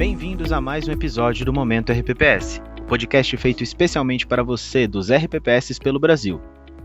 Bem-vindos a mais um episódio do Momento RPPS, o podcast feito especialmente para você dos RPPS pelo Brasil.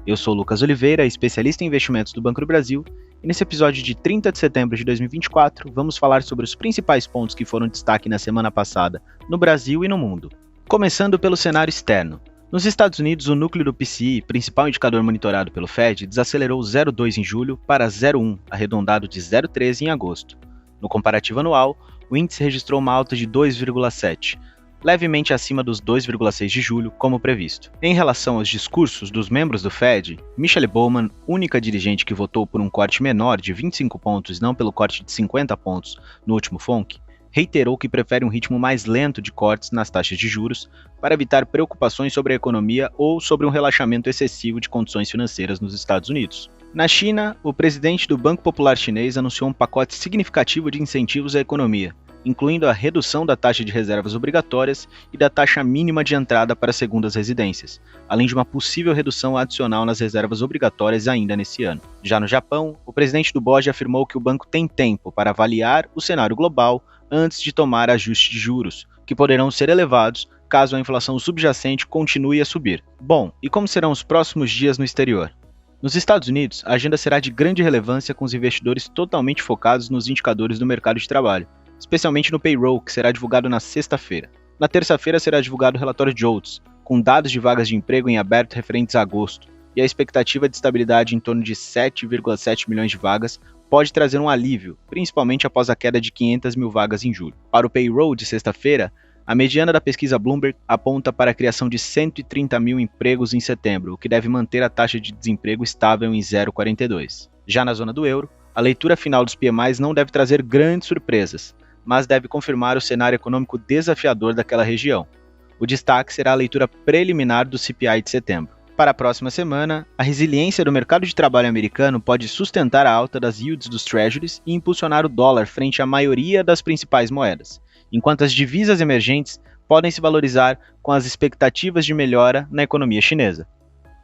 Eu sou Lucas Oliveira, especialista em investimentos do Banco do Brasil, e nesse episódio de 30 de setembro de 2024, vamos falar sobre os principais pontos que foram destaque na semana passada no Brasil e no mundo. Começando pelo cenário externo. Nos Estados Unidos, o núcleo do PCI, principal indicador monitorado pelo Fed, desacelerou 0,2 em julho para 0,1, arredondado de 0,13 em agosto. No comparativo anual, o índice registrou uma alta de 2,7, levemente acima dos 2,6 de julho, como previsto. Em relação aos discursos dos membros do Fed, Michelle Bowman, única dirigente que votou por um corte menor de 25 pontos e não pelo corte de 50 pontos no último FONC, reiterou que prefere um ritmo mais lento de cortes nas taxas de juros para evitar preocupações sobre a economia ou sobre um relaxamento excessivo de condições financeiras nos Estados Unidos. Na China, o presidente do Banco Popular Chinês anunciou um pacote significativo de incentivos à economia, incluindo a redução da taxa de reservas obrigatórias e da taxa mínima de entrada para segundas residências, além de uma possível redução adicional nas reservas obrigatórias ainda nesse ano. Já no Japão, o presidente do BOJ afirmou que o banco tem tempo para avaliar o cenário global antes de tomar ajustes de juros, que poderão ser elevados caso a inflação subjacente continue a subir. Bom, e como serão os próximos dias no exterior? Nos Estados Unidos, a agenda será de grande relevância com os investidores totalmente focados nos indicadores do mercado de trabalho, especialmente no payroll, que será divulgado na sexta-feira. Na terça-feira será divulgado o relatório JOLTS, com dados de vagas de emprego em aberto referentes a agosto, e a expectativa de estabilidade em torno de 7,7 milhões de vagas pode trazer um alívio, principalmente após a queda de 500 mil vagas em julho. Para o payroll de sexta-feira, a mediana da pesquisa Bloomberg aponta para a criação de 130 mil empregos em setembro, o que deve manter a taxa de desemprego estável em 0,42. Já na zona do euro, a leitura final dos PMIs não deve trazer grandes surpresas, mas deve confirmar o cenário econômico desafiador daquela região. O destaque será a leitura preliminar do CPI de setembro. Para a próxima semana, a resiliência do mercado de trabalho americano pode sustentar a alta das yields dos treasuries e impulsionar o dólar frente à maioria das principais moedas, enquanto as divisas emergentes podem se valorizar com as expectativas de melhora na economia chinesa.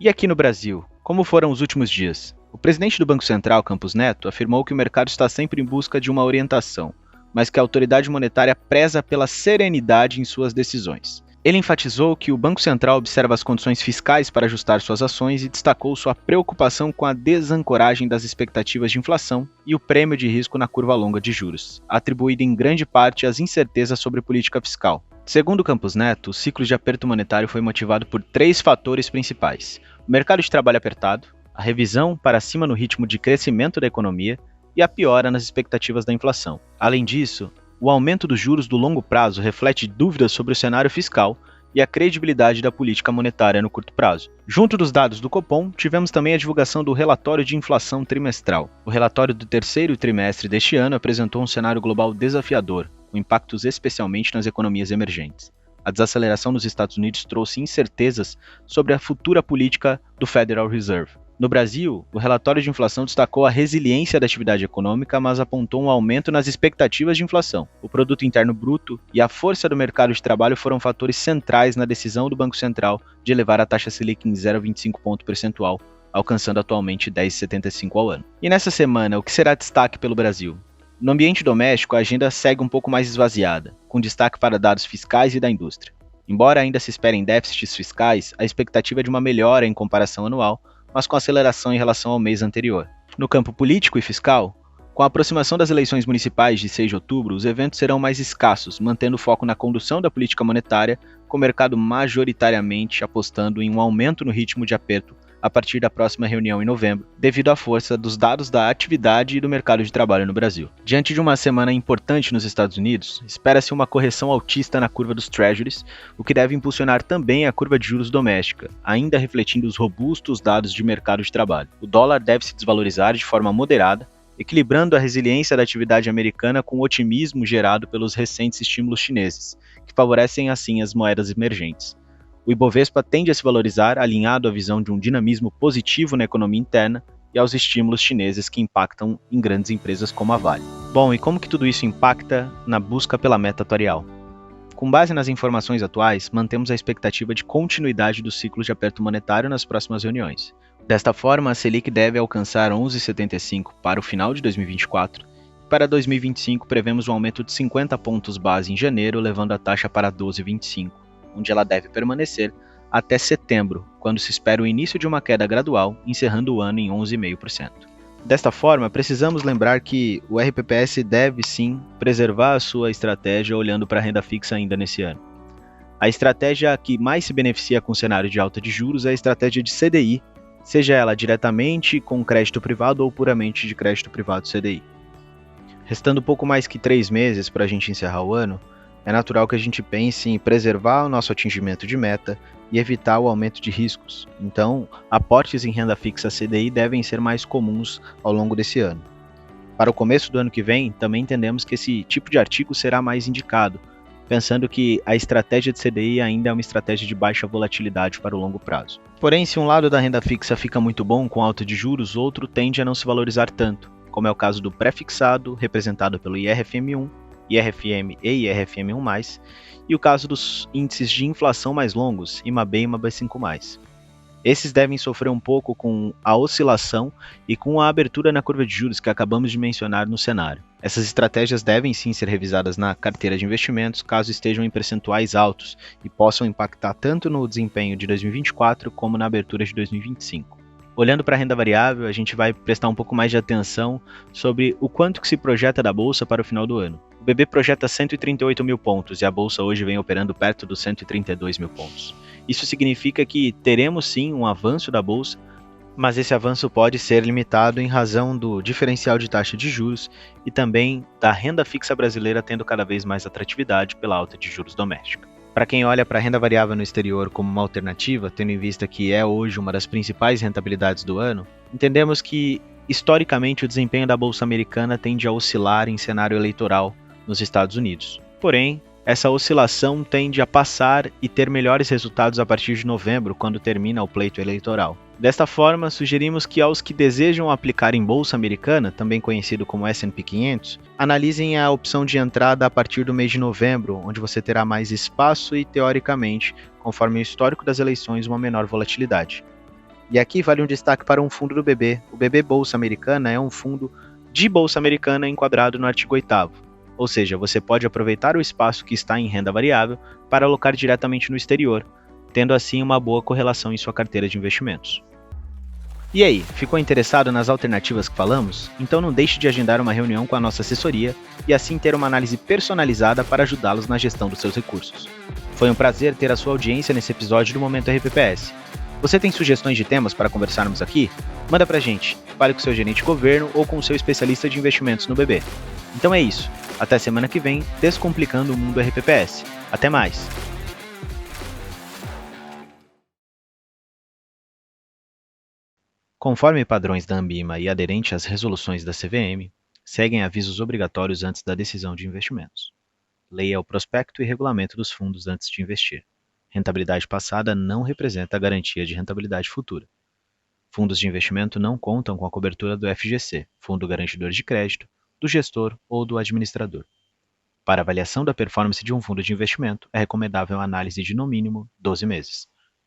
E aqui no Brasil, como foram os últimos dias? O presidente do Banco Central, Campos Neto, afirmou que o mercado está sempre em busca de uma orientação, mas que a autoridade monetária preza pela serenidade em suas decisões. Ele enfatizou que o Banco Central observa as condições fiscais para ajustar suas ações e destacou sua preocupação com a desancoragem das expectativas de inflação e o prêmio de risco na curva longa de juros, atribuído em grande parte às incertezas sobre política fiscal. Segundo Campos Neto, o ciclo de aperto monetário foi motivado por 3 fatores principais: o mercado de trabalho apertado, a revisão para cima no ritmo de crescimento da economia e a piora nas expectativas da inflação. Além disso, o aumento dos juros do longo prazo reflete dúvidas sobre o cenário fiscal e a credibilidade da política monetária no curto prazo. Junto dos dados do Copom, tivemos também a divulgação do relatório de inflação trimestral. O relatório do terceiro trimestre deste ano apresentou um cenário global desafiador, com impactos especialmente nas economias emergentes. A desaceleração nos Estados Unidos trouxe incertezas sobre a futura política do Federal Reserve. No Brasil, o relatório de inflação destacou a resiliência da atividade econômica, mas apontou um aumento nas expectativas de inflação. O produto interno bruto e a força do mercado de trabalho foram fatores centrais na decisão do Banco Central de elevar a taxa Selic em 0,25 ponto percentual, alcançando atualmente 10,75 ao ano. E nessa semana, o que será destaque pelo Brasil? No ambiente doméstico, a agenda segue um pouco mais esvaziada, com destaque para dados fiscais e da indústria. Embora ainda se esperem déficits fiscais, a expectativa é de uma melhora em comparação anual, mas com aceleração em relação ao mês anterior. No campo político e fiscal, com a aproximação das eleições municipais de 6 de outubro, os eventos serão mais escassos, mantendo o foco na condução da política monetária, com o mercado majoritariamente apostando em um aumento no ritmo de aperto a partir da próxima reunião em novembro, devido à força dos dados da atividade e do mercado de trabalho no Brasil. Diante de uma semana importante nos Estados Unidos, espera-se uma correção altista na curva dos treasuries, o que deve impulsionar também a curva de juros doméstica, ainda refletindo os robustos dados de mercado de trabalho. O dólar deve se desvalorizar de forma moderada, equilibrando a resiliência da atividade americana com o otimismo gerado pelos recentes estímulos chineses, que favorecem assim as moedas emergentes. O Ibovespa tende a se valorizar alinhado à visão de um dinamismo positivo na economia interna e aos estímulos chineses que impactam em grandes empresas como a Vale. Bom, e como que tudo isso impacta na busca pela meta atuarial? Com base nas informações atuais, mantemos a expectativa de continuidade do ciclo de aperto monetário nas próximas reuniões. Desta forma, a Selic deve alcançar 11,75 para o final de 2024 para 2025 prevemos um aumento de 50 pontos base em janeiro, levando a taxa para 12,25, onde ela deve permanecer até setembro, quando se espera o início de uma queda gradual, encerrando o ano em 11,5%. Desta forma, precisamos lembrar que o RPPS deve sim preservar a sua estratégia olhando para a renda fixa ainda nesse ano. A estratégia que mais se beneficia com o cenário de alta de juros é a estratégia de CDI, seja ela diretamente com crédito privado ou puramente de crédito privado CDI. Restando pouco mais que 3 meses para a gente encerrar o ano, é natural que a gente pense em preservar o nosso atingimento de meta e evitar o aumento de riscos. Então, aportes em renda fixa CDI devem ser mais comuns ao longo desse ano. Para o começo do ano que vem, também entendemos que esse tipo de artigo será mais indicado, pensando que a estratégia de CDI ainda é uma estratégia de baixa volatilidade para o longo prazo. Porém, se um lado da renda fixa fica muito bom com alta de juros, outro tende a não se valorizar tanto, como é o caso do pré-fixado, representado pelo IRFM1, IRFM e IRFM1+, e o caso dos índices de inflação mais longos, IMAB e IMAB5+. Esses devem sofrer um pouco com a oscilação e com a abertura na curva de juros que acabamos de mencionar no cenário. Essas estratégias devem sim ser revisadas na carteira de investimentos caso estejam em percentuais altos e possam impactar tanto no desempenho de 2024 como na abertura de 2025. Olhando para a renda variável, a gente vai prestar um pouco mais de atenção sobre o quanto que se projeta da Bolsa para o final do ano. O BB projeta 138 mil pontos e a Bolsa hoje vem operando perto dos 132 mil pontos. Isso significa que teremos sim um avanço da Bolsa, mas esse avanço pode ser limitado em razão do diferencial de taxa de juros e também da renda fixa brasileira tendo cada vez mais atratividade pela alta de juros doméstica. Para quem olha para a renda variável no exterior como uma alternativa, tendo em vista que é hoje uma das principais rentabilidades do ano, entendemos que, historicamente, o desempenho da Bolsa Americana tende a oscilar em cenário eleitoral nos Estados Unidos. Porém, essa oscilação tende a passar e ter melhores resultados a partir de novembro, quando termina o pleito eleitoral. Desta forma, sugerimos que aos que desejam aplicar em Bolsa Americana, também conhecido como S&P 500, analisem a opção de entrada a partir do mês de novembro, onde você terá mais espaço e, teoricamente, conforme o histórico das eleições, uma menor volatilidade. E aqui vale um destaque para um fundo do BB. O BB Bolsa Americana é um fundo de Bolsa Americana enquadrado no artigo 8º. Ou seja, você pode aproveitar o espaço que está em renda variável para alocar diretamente no exterior, tendo assim uma boa correlação em sua carteira de investimentos. E aí, ficou interessado nas alternativas que falamos? Então não deixe de agendar uma reunião com a nossa assessoria e assim ter uma análise personalizada para ajudá-los na gestão dos seus recursos. Foi um prazer ter a sua audiência nesse episódio do Momento RPPS. Você tem sugestões de temas para conversarmos aqui? Manda pra gente, fale com seu gerente de governo ou com o seu especialista de investimentos no BB. Então é isso, até semana que vem, descomplicando o mundo RPPS. Até mais! Conforme padrões da Anbima e aderente às resoluções da CVM, seguem avisos obrigatórios antes da decisão de investimentos. Leia o prospecto e regulamento dos fundos antes de investir. Rentabilidade passada não representa a garantia de rentabilidade futura. Fundos de investimento não contam com a cobertura do FGC, Fundo Garantidor de Crédito, do gestor ou do administrador. Para avaliação da performance de um fundo de investimento, é recomendável a análise de no mínimo 12 meses.